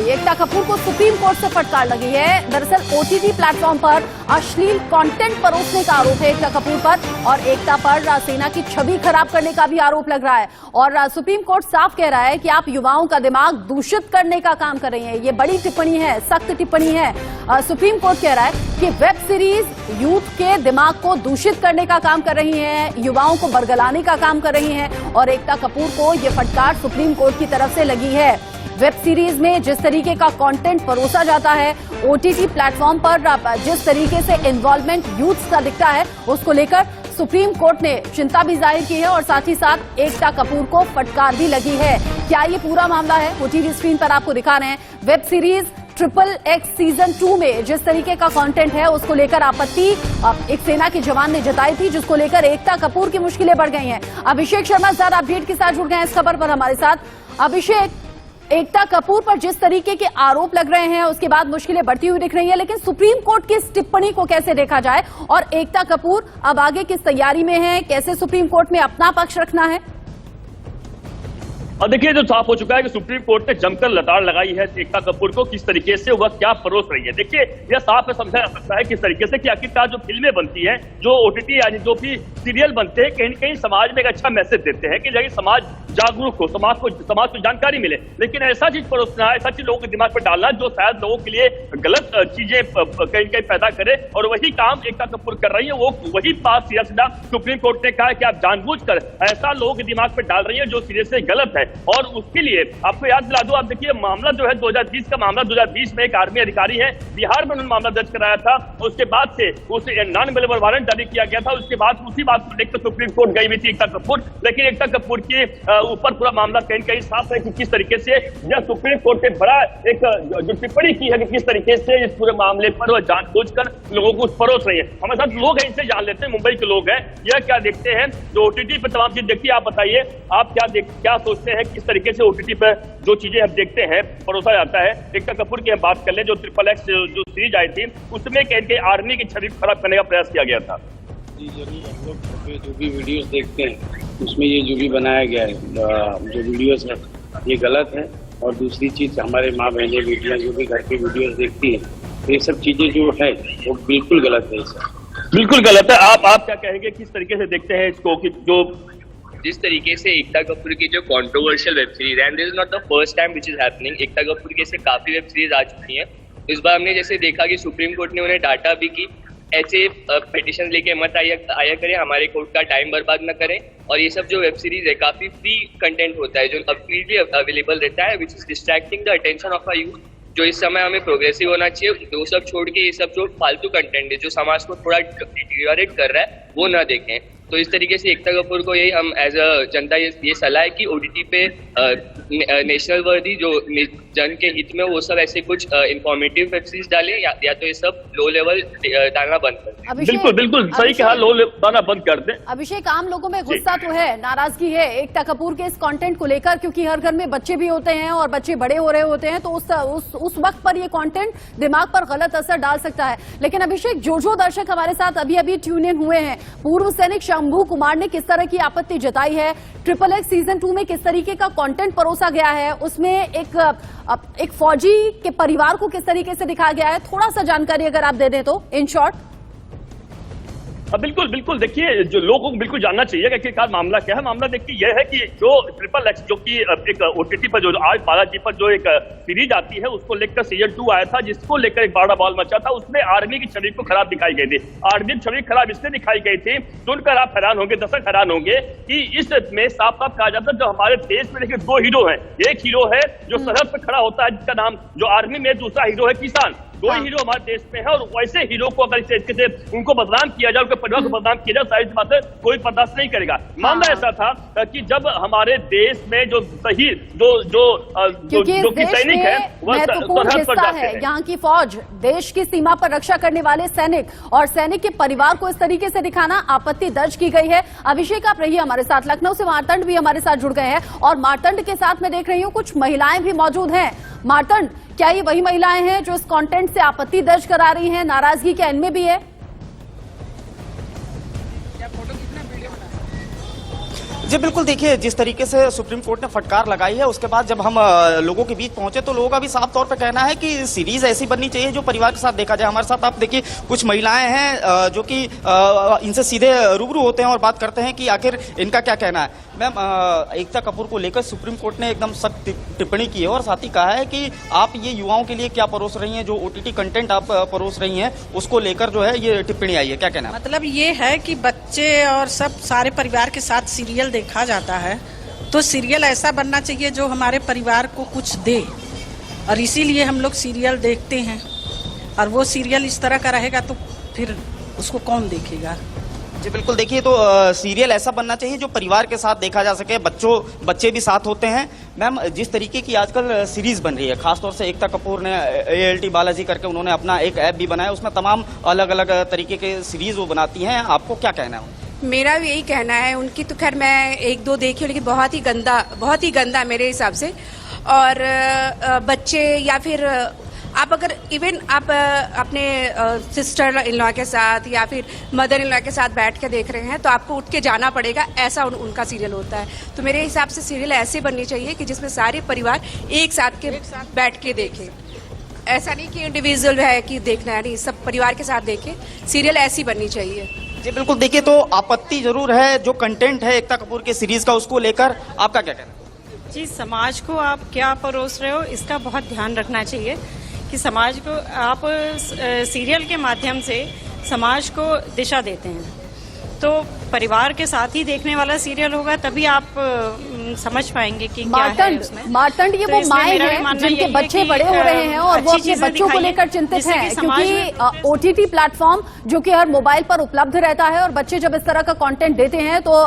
एकता कपूर को supreme court से फटकार लगी है। दरअसल ओटीटी प्लेटफॉर्म पर अश्लील कंटेंट परोसने का आरोप है एकता कपूर पर और एकता पर सेना की छवि खराब करने का भी आरोप लग रहा है। और सुप्रीम कोर्ट साफ कह रहा है कि आप युवाओं का दिमाग दूषित करने का काम कर रही हैं। ये बड़ी टिप्पणी है, सख्त टिप्पणी है। सुप्रीम कोर्ट कह रहा है कि वेब सीरीज यूथ के दिमाग को दूषित करने का काम कर रही है, युवाओं को बरगलाने का काम कर रही है और एकता कपूर को यह फटकार सुप्रीम कोर्ट की तरफ से लगी है। वेब सीरीज में जिस तरीके का कंटेंट परोसा जाता है, ओटीटी प्लेटफॉर्म पर जिस तरीके से इन्वॉल्वमेंट यूथ का दिखता है, उसको लेकर सुप्रीम कोर्ट ने चिंता भी जाहिर की है और साथ ही साथ एकता कपूर को फटकार भी लगी है। क्या ये पूरा मामला है? ओटीटी स्क्रीन पर आपको दिखा रहे हैं। वेब सीरीज XXX सीजन 2 में जिस तरीके का कंटेंट है उसको लेकर आपत्ति एक सेना के जवान ने जताई थी, जिसको लेकर एकता कपूर की मुश्किलें बढ़ गई हैं। अभिषेक शर्मा ज्यादा अपडेट के साथ जुड़ गए हैं इस खबर पर हमारे साथ। अभिषेक, एकता कपूर पर जिस तरीके के आरोप लग रहे हैं उसके बाद मुश्किलें बढ़ती हुई दिख रही हैं, लेकिन सुप्रीम कोर्ट की इस टिप्पणी को कैसे देखा जाए और एकता कपूर अब आगे किस तैयारी में है, कैसे सुप्रीम कोर्ट में अपना पक्ष रखना है? और देखिए, जो साफ हो चुका है कि सुप्रीम कोर्ट ने जमकर लताड़ लगाई है एकता कपूर को, किस तरीके से वह क्या परोस रही है। देखिए, यह साफ समझा जा सकता है किस तरीके से कि आखिरकार जो फिल्में बनती हैं, जो ओटीटी यानी जो भी सीरियल बनते हैं, कहीं न कहीं समाज में एक अच्छा मैसेज देते हैं कि जैसे समाज जागरूक हो, समाज को जानकारी मिले। लेकिन ऐसा चीज परोसना, ऐसा चीज लोगों के दिमाग पर डालना जो शायद लोगों के लिए गलत चीजें कहीं न कहीं पैदा करे, और वही काम एकता कपूर कर रही है। वो वही बात सीधा सीधा सुप्रीम कोर्ट ने कहा कि आप जानबूझकर ऐसा लोगों के दिमाग पर डाल रही है जो सीधे से गलत है। और उसके लिए आपको याद दिला दूं, आप देखिए मामला जो है 2020 का मामला, 2020 में एक आर्मी अधिकारी है बिहार में उन्होंने मामला दर्ज कराया था। उसके बाद से उसे नॉन अवेलेबल वारंट जारी किया गया था। उसके बाद उसी बात को लेकर सुप्रीम कोर्ट गई हुई थी एकता कपूर। लेकिन एकता कपूर के ऊपर पूरा मामला कहीं कहीं साफ है कि किस तरीके से यह सुप्रीम कोर्ट ने बड़ा एक जो टिप्पणी की है कि किस तरीके से इस पूरे मामले पर वह जानबूझकर लोगों को परोस रही है। हमारे साथ लोग हैं, इनसे जान लेते हैं, मुंबई के लोग हैं, यह क्या देखते हैं जो ओटीटी पर तमाम चीज देखती है। आप बताइए, आप क्या सोचते हैं किस तरीके से ओटीटी पर जो चीजें हम देखते हैं परोसा जाता है। एकता कपूर की हम बात कर ले, जो XXX जो सीरीज आई थी उसमें कहीं आर्मी की छवि खराब करने का प्रयास किया गया था। जी जरूर, हम लोग जो भी वीडियोस देखते हैं उसमें ये जो भी बनाया गया है, जो वीडियोस है ये गलत है। और दूसरी चीज, हमारे माँ बहनें बेटियां जो भी घर की वीडियोस देखती हैं, ये सब चीजें जो है वो बिल्कुल गलत है। बिल्कुल गलत है। आप क्या कहेंगे, किस तरीके से देखते हैं इसको कि जो जिस तरीके से एकता कपूर की जो controversial web series and this is not the first time which is happening, Ekta Kapoor के से काफी वेब सीरीज आ चुकी हैं। इस बार हमने जैसे देखा कि सुप्रीम कोर्ट ने उन्हें डांटा भी कि ऐसे पिटिशन लेके मत आया करें, हमारे कोर्ट का टाइम बर्बाद न करें। और ये सब जो वेब सीरीज है काफी फ्री कंटेंट होता है जो फ्रीली अवेलेबल रहता है, which is distracting the attention of a youth. जो इस समय हमें प्रोग्रेसिव होना चाहिए, वो सब छोड़ के ये सब जो फालतू कंटेंट है जो समाज को थोड़ा डिटीरियोरेट कर रहा है वो ना देखें। तो इस तरीके से एकता कपूर को यही हम एज अ जनता ये सलाह है कि ओटीटी पे नेशनल वर्दी जो जन के हित में वो सब ऐसे कुछ इंफॉर्मेटिव वेब सीरीज डालें या तो ये सब लो लेवल डालना बंद कर दें। बिल्कुल सही कहा, लो लेवल डालना बंद कर दें। अभिषेक, आम लोगों में गुस्सा तो है, नाराजगी है एकता कपूर के इस कंटेंट को लेकर, क्योंकि हर घर में बच्चे भी होते हैं और बच्चे बड़े हो रहे होते हैं, तो उस वक्त पर ये कंटेंट दिमाग पर गलत असर डाल सकता है। लेकिन अभिषेक, जो दर्शक हमारे साथ अभी ट्यून इन हुए हैं, पूर्व सैनिक शंभू कुमार ने किस तरह की आपत्ति जताई है, XXX सीजन 2 में किस तरीके का कंटेंट परोसा गया है, उसमें एक फौजी के परिवार को किस तरीके से दिखाया गया है, थोड़ा सा जानकारी अगर आप दे दें तो इन शॉर्ट। बिल्कुल देखिए, जो लोगों को बिल्कुल जानना चाहिए कि आखिरकार मामला क्या है। मामला देखिए यह है कि जो XXX जो कि एक ओटीटी पर जो आज बालाजी पर जो एक सीरीज आती है उसको लेकर सीजन 2 आया था, जिसको लेकर एक बड़ा बवाल मचा था। उसमें आर्मी की छवि को खराब दिखाई गई थी। आर्मी की छवि खराब इसलिए दिखाई गई थी, सुनकर आप हैरान होंगे, दर्शक हैरान होंगे कि इसमें साफ साफ कहा जाता है जो हमारे देश में देखिए 2 हीरो हैं। एक हीरो है जो सरहद पर खड़ा होता है जिसका नाम जो आर्मी में, दूसरा हीरो है किसान। 2 हीरो हमारे देश में है और वैसे हीरो को अगर इस तरीके से उनको बदनाम किया जाए, उनके परिवार को बदनाम किया जाए, सारी बात है कोई बर्दाश्त नहीं करेगा। मामला ऐसा था कि जब हमारे देश में जो शहीद जो सैनिक है वह सरहद पर जाते हैं, यहाँ की फौज, देश की सीमा पर रक्षा करने वाले सैनिक और सैनिक के परिवार को इस तरीके से दिखाना, आपत्ति दर्ज की गई है। अभिषेक, आप रहिए हमारे साथ, लखनऊ से मारतंड भी हमारे साथ जुड़ गए हैं और मारतंड के साथ मैं देख रही हूँ कुछ महिलाएं भी मौजूद हैं। मारतंड, क्या ये वही महिलाएं हैं जो इस कंटेंट से आपत्ति दर्ज करा रही हैं? नाराजगी क्या इनमें भी है? जी बिल्कुल, देखिए जिस तरीके से सुप्रीम कोर्ट ने फटकार लगाई है, उसके बाद जब हम लोगों के बीच पहुंचे तो लोगों का भी साफ तौर पे कहना है कि सीरीज ऐसी बननी चाहिए जो परिवार के साथ देखा जाए। हमारे साथ आप देखिए कुछ महिलाएं हैं जो कि इनसे सीधे रूबरू होते हैं और बात करते हैं कि आखिर इनका क्या कहना है। मैम, एकता कपूर को लेकर सुप्रीम कोर्ट ने एकदम सख्त टिप्पणी की है और साथ ही कहा है कि आप ये युवाओं के लिए क्या परोस रही हैं, जो OTT कंटेंट आप परोस रही हैं उसको लेकर जो है ये टिप्पणी आई है, क्या कहना है? मतलब ये है कि बच्चे और सब सारे परिवार के साथ सीरियल देखा जाता है, तो सीरियल ऐसा बनना चाहिए जो हमारे परिवार को कुछ दे, और इसीलिए हम लोग सीरियल देखते हैं। और वो सीरियल इस तरह का रहेगा तो फिर उसको कौन देखेगा? जी बिल्कुल, देखिए तो सीरियल ऐसा बनना चाहिए जो परिवार के साथ देखा जा सके, बच्चे भी साथ होते हैं। मैम, जिस तरीके की आजकल सीरीज बन रही है, खासतौर से एकता कपूर ने ALT बालाजी करके उन्होंने अपना एक ऐप भी बनाया, उसमें तमाम अलग अलग तरीके के सीरीज वो बनाती हैं, आपको क्या कहना है? मेरा भी यही कहना है। उनकी तो खैर मैं 1-2 देखी हूँ, लेकिन बहुत ही गंदा मेरे हिसाब से। और बच्चे या फिर आप अगर इवन आप अपने सिस्टर इन लॉ के साथ या फिर मदर इन लॉ के साथ बैठ के देख रहे हैं तो आपको उठ के जाना पड़ेगा, ऐसा उनका सीरियल होता है। तो मेरे हिसाब से सीरियल ऐसे बननी चाहिए कि जिसमें सारे परिवार एक साथ बैठ के देखें। ऐसा नहीं कि इंडिविजुअल है कि देखना है, नहीं, सब परिवार के साथ देखें। सीरियल ऐसी बननी चाहिए। जी बिल्कुल, देखिए तो आपत्ति जरूर है जो कंटेंट है एकता कपूर के सीरीज का, उसको लेकर आपका क्या कहना है? जी, समाज को आप क्या परोस रहे हो इसका बहुत ध्यान रखना चाहिए कि समाज को आप सीरियल के माध्यम से समाज को दिशा देते हैं, तो परिवार के साथ ही देखने वाला सीरियल होगा, तभी आप समझ पाएंगे कि क्या है उसमें। मार्तंड, ये वो माएं हैं जिनके बच्चे बड़े हो रहे हैं और वो अपने बच्चों को लेकर चिंतित हैं, क्योंकि OTT प्लेटफॉर्म जो कि हर मोबाइल पर उपलब्ध रहता है और बच्चे जब इस तरह का कंटेंट देते हैं तो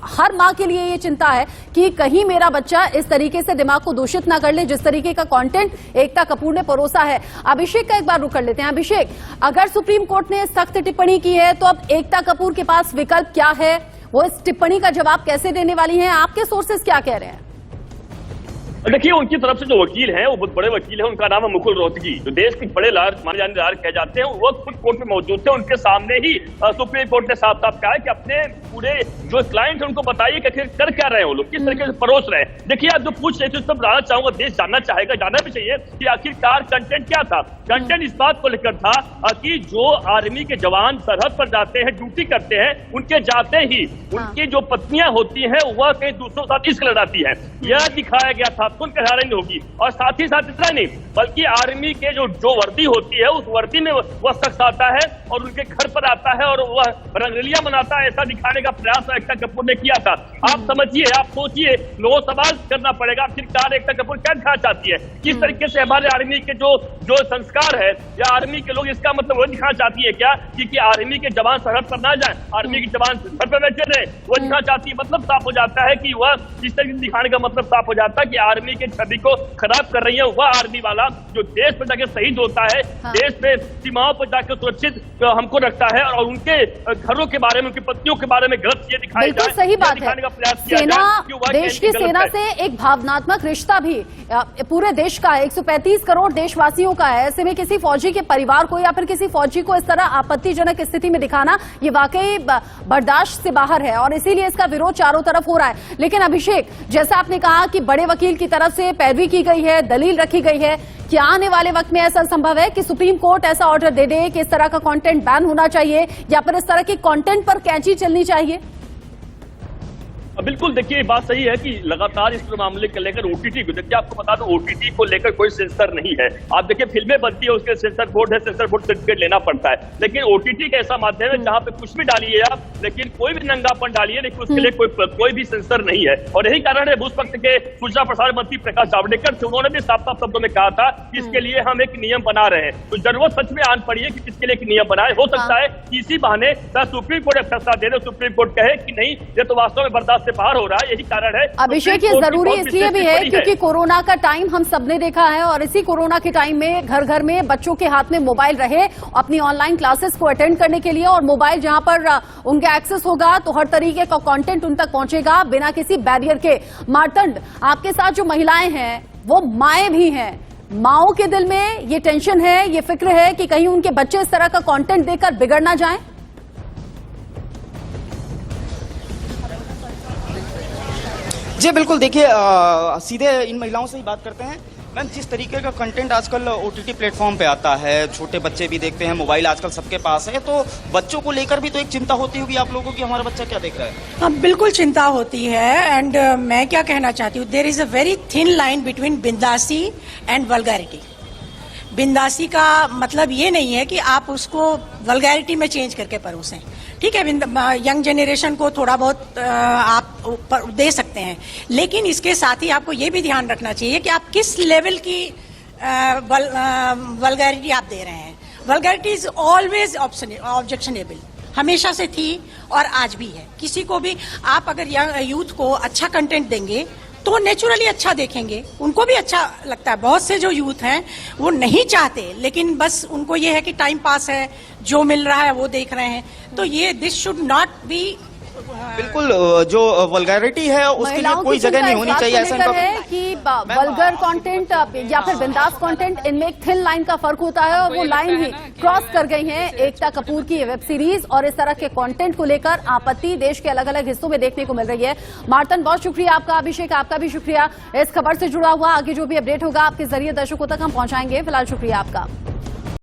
हर माँ के लिए ये चिंता है कि कहीं मेरा बच्चा इस तरीके से दिमाग को दूषित ना कर ले जिस तरीके का कंटेंट एकता कपूर ने परोसा है। अभिषेक का एक बार रुक कर लेते हैं। अभिषेक, अगर सुप्रीम कोर्ट ने सख्त टिप्पणी की है तो अब एकता कपूर के पास विकल्प क्या है? वो इस टिप्पणी का जवाब कैसे देने वाली हैं? आपके सोर्सेज क्या कह रहे हैं? देखिए, उनकी तरफ से जो वकील हैं वो बहुत बड़े वकील हैं, उनका नाम है मुकुल रोहतगी, जो देश के बड़े लायक माने जाने लायक कहे जाते हैं। वो खुद कोर्ट में मौजूद थे, उनके सामने ही सुप्रीम कोर्ट ने साफ साफ कहा है कि अपने पूरे जो क्लाइंट है उनको बताइए कि आखिर कर क्या रहे हैं वो लोग, किस तरीके से परोस रहे हैं। देखिए, आप जो पूछ रहे थे उस पर बताना चाहूंगा, देश जानना चाहेगा, जानना भी चाहिए कि आखिरकार कंटेंट क्या था। कंटेंट इस बात को लेकर था कि जो आर्मी के जवान सरहद पर जाते हैं, ड्यूटी करते हैं, उनके जाते ही उनकी जो पत्नियां होती हैं वह कहीं दूसरों के साथ इश्क लड़ाती है, यह दिखाया गया था। सुनकर हैरानी होगी। और साथ ही साथ इतना नहीं, बल्कि आर्मी के जो वर्दी होती है उस वर्दी में वह शख्स आता है और उनके घर पर आता है और वह रंगरलियां मनाता है, ऐसा दिखाने का प्रयास एकता कपूर ने किया था। आप समझिए, आप सोचिए, लोगों को सवाल करना पड़ेगा आखिरकार एकता कपूर क्या दिखाना चाहती है, किस तरीके से हमारे आर्मी के जो संस्कार है या आर्मी के लोग, इसका मतलब वो दिखाना चाहती है क्या कि आर्मी के जवान सरहद पर ना जाए, आर्मी के जवान घर पर बैठे रहे, वो दिखाना चाहती है। मतलब साफ हो जाता है कि वह इस तरीके से दिखाने का मतलब साफ हो जाता है कि आर्मी के छवि को खराब कर रही है वह आर्मी वाला जो देश पर जाकर शहीद होता है, देश पे सीमाओं पर जाकर सुरक्षित हमको रखता है, और उनके घरों के बारे में, उनकी पत्नियों के बारे में गलत ये दिखाई जाए, सही बात है। सेना, देश की सेना से एक भावनात्मक रिश्ता भी पूरे देश का 135 करोड़ देशवासियों का है। ऐसे में किसी फौजी के परिवार को या फिर किसी फौजी को इस तरह आपत्तिजनक स्थिति में दिखाना ये वाकई बर्दाश्त से बाहर है और इसीलिए इसका विरोध चारों तरफ हो रहा है। लेकिन अभिषेक, जैसा आपने कहा कि बड़े वकील की तरफ से पैरवी की गई है, दलील रखी गई है, क्या आने वाले वक्त में ऐसा संभव है कि सुप्रीम कोर्ट ऐसा ऑर्डर दे दे कि इस तरह का कंटेंट बैन होना चाहिए या फिर इस तरह की कंटेंट पर कैंची चलनी चाहिए? बिल्कुल, देखिए बात सही है कि लगातार इस मामले को लेकर OTT को, देखिए आपको बता दो OTT को लेकर कोई सेंसर नहीं है। आप देखिए फिल्में बनती है उसके सेंसर बोर्ड है, सेंसर बोर्ड सर्टिफिकेट लेना पड़ता है, लेकिन OTT का ऐसा माध्यम है जहां पे कुछ भी डालिए आप, लेकिन कोई भी नंगापन डालिए, लेकिन उसके लिए कोई भी सेंसर नहीं है। और यही कारण है उस वक्त के सूचना प्रसारण मंत्री प्रकाश जावड़ेकर थे, उन्होंने भी साफ साफ शब्दों में कहा था कि इसके लिए हम एक नियम बना रहे हैं। तो जरूरत सच में आन पड़ी है कि किसके लिए एक नियम बनाए। हो सकता है कि इसी बहाने सुप्रीम कोर्ट एक फैसला दे दे, सुप्रीम कोर्ट कहे कि नहीं, ये तो वास्तव में बर्दाश्त से बाहर हो रहा है। यही कारण है अभिषेक, ये जरूरी इसलिए भी है क्योंकि कोरोना का टाइम हम सबने देखा है और इसी कोरोना के टाइम में घर घर में बच्चों के हाथ में मोबाइल रहे अपनी ऑनलाइन क्लासेस को अटेंड करने के लिए, और मोबाइल जहां पर उनका एक्सेस होगा तो हर तरीके का कंटेंट उन तक पहुंचेगा बिना किसी बैरियर के। मार्तंड, आपके साथ जो महिलाएं हैं वो माएं भी हैं, माओं के दिल में ये टेंशन है, ये फिक्र है कि कहीं उनके बच्चे इस तरह का कंटेंट देखकर बिगड़ ना जाएं? जी बिल्कुल, देखिए सीधे इन महिलाओं से ही बात करते हैं। मैम, जिस तरीके का कंटेंट आजकल ओटीटी प्लेटफॉर्म पे आता है, छोटे बच्चे भी देखते हैं, मोबाइल आजकल सबके पास है, तो बच्चों को लेकर भी तो एक चिंता होती होगी आप लोगों की, हमारा बच्चा क्या देख रहा है? हाँ, बिल्कुल चिंता होती है। एंड मैं क्या कहना चाहती हूँ, there is a very thin line between बिंदासी एंड वल्गैरिटी। बिंदासी का मतलब ये नहीं है कि आप उसको वल्गैरिटी में चेंज करके परोसें। ठीक है, यंग जनरेशन को थोड़ा बहुत आप दे सकते हैं, लेकिन इसके साथ ही आपको ये भी ध्यान रखना चाहिए कि आप किस लेवल की वल्गैरिटी आप दे रहे हैं। वल्गैरिटी इज ऑलवेज ऑब्जेक्शनेबल, हमेशा से थी और आज भी है। किसी को भी आप अगर यूथ को अच्छा कंटेंट देंगे तो नेचुरली अच्छा देखेंगे, उनको भी अच्छा लगता है। बहुत से जो यूथ हैं वो नहीं चाहते, लेकिन बस उनको ये है कि टाइम पास है, जो मिल रहा है वो देख रहे हैं। तो ये दिस शुड नॉट बी, बिल्कुल जो वल्गैरिटी है उसके लिए कोई जगह नहीं होनी चाहिए। ऐसा है कि वल्गर कंटेंट या फिर बिंदास कंटेंट, इनमें एक थिन लाइन का फर्क होता है और वो लाइन ही क्रॉस कर गई है एकता कपूर की वेब सीरीज और इस तरह के कंटेंट को लेकर आपत्ति देश के अलग अलग हिस्सों में देखने को मिल रही है। मार्तन, बहुत शुक्रिया आपका। अभिषेक, आपका भी शुक्रिया इस खबर से जुड़ा हुआ। आगे जो भी अपडेट होगा आपके जरिए दर्शकों तक हम पहुंचाएंगे। फिलहाल शुक्रिया आपका।